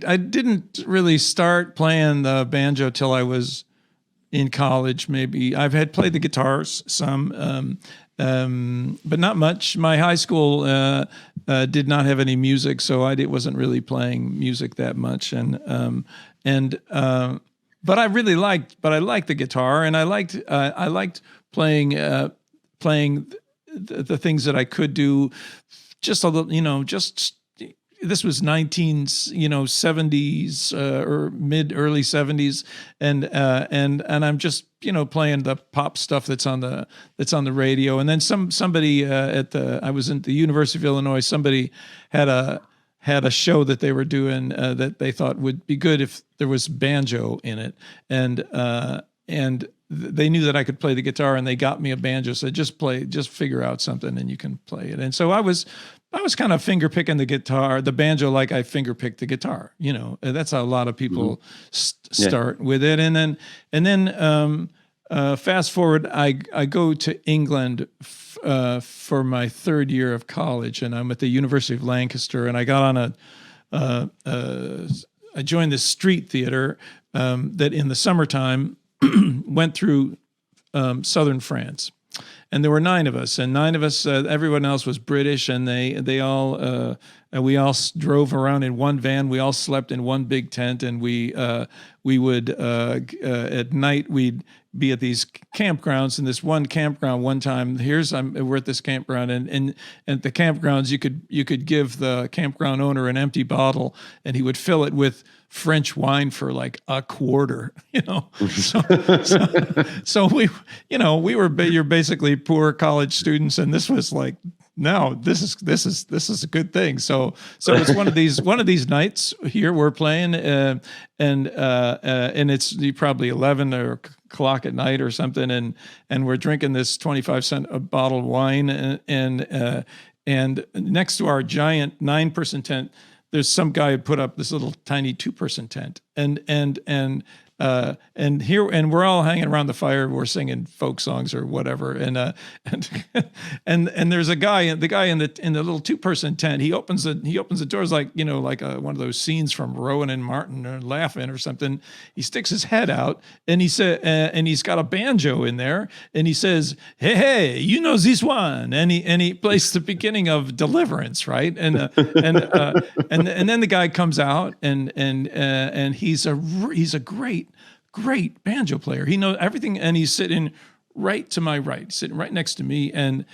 I didn't really start playing the banjo till I was in college. Maybe I've had played the guitars some, but not much. My high school did not have any music, so I wasn't really playing music that much. But I really liked the guitar, and I liked playing the things that I could do. Just a little, this was 1970s or early 70s, and I'm just playing the pop stuff that's on the radio. And then somebody I was at the University of Illinois. Somebody had a show that they were doing that they thought would be good if there was banjo in it, and they knew that I could play the guitar, and they got me a banjo. So just figure out something and you can play it. And so I was kind of finger picking the banjo, like I finger picked the guitar. That's how a lot of people start with it. And then fast forward, I go to England for my third year of college, and I'm at the University of Lancaster, and I got on I joined this street theater that in the summertime went through southern France. And there were 9 of us, everyone else was British, and we all drove around in one van. We all slept in one big tent, and we would at night we'd be at these campgrounds. And this one campground, one time, we're at this campground, and at the campgrounds you could give the campground owner an empty bottle, and he would fill it with French wine for like a quarter, So you're basically poor college students, and this was like, no, this is a good thing. So it's one of these nights here we're playing, and it's probably 11 o'clock at night or something, and we're drinking this 25-cent a bottle of wine, and next to our giant 9-person tent, there's some guy who put up this little tiny 2-person tent, and we're all hanging around the fire. We're singing folk songs or whatever, and there's the guy in the little 2-person tent. He opens the doors like one of those scenes from Rowan and Martin or Laughing or something. He sticks his head out, and he said, and he's got a banjo in there, and he says, "Hey, you know this one," and he plays the beginning of Deliverance, right? And then the guy comes out, and he's a great banjo player. He knows everything, and he's sitting right to my right, sitting right next to me, and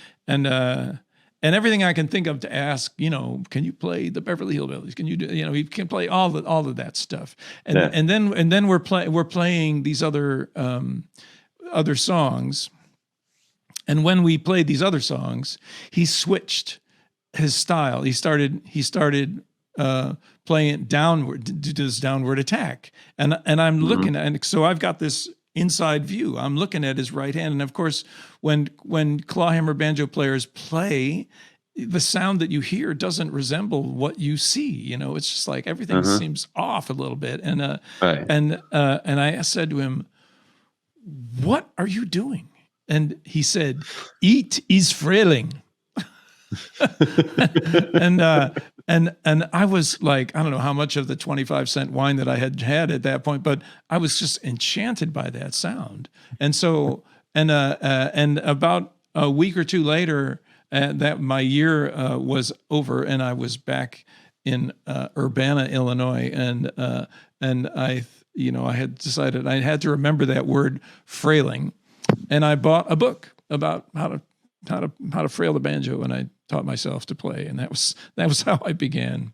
everything I can think of to ask, can you play the Beverly Hillbillies? Can you do, he can play all of that stuff, and then we're playing these other songs, and when we played these other songs, he switched his style. He started playing downward, to this downward attack, and I'm looking at, and so I've got this inside view. I'm looking at his right hand, and of course, when clawhammer banjo players play, the sound that you hear doesn't resemble what you see. It's just like everything seems off a little bit, and I said to him, "What are you doing?" And he said, "Eat is frailing." And I was like, I don't know how much of the 25-cent wine that I had at that point, but I was just enchanted by that sound. And so, and about a week or two later, that my year was over, and I was back in Urbana, Illinois, and I had decided I had to remember that word frailing, and I bought a book about how to frail the banjo, and I taught myself to play, and that was how I began.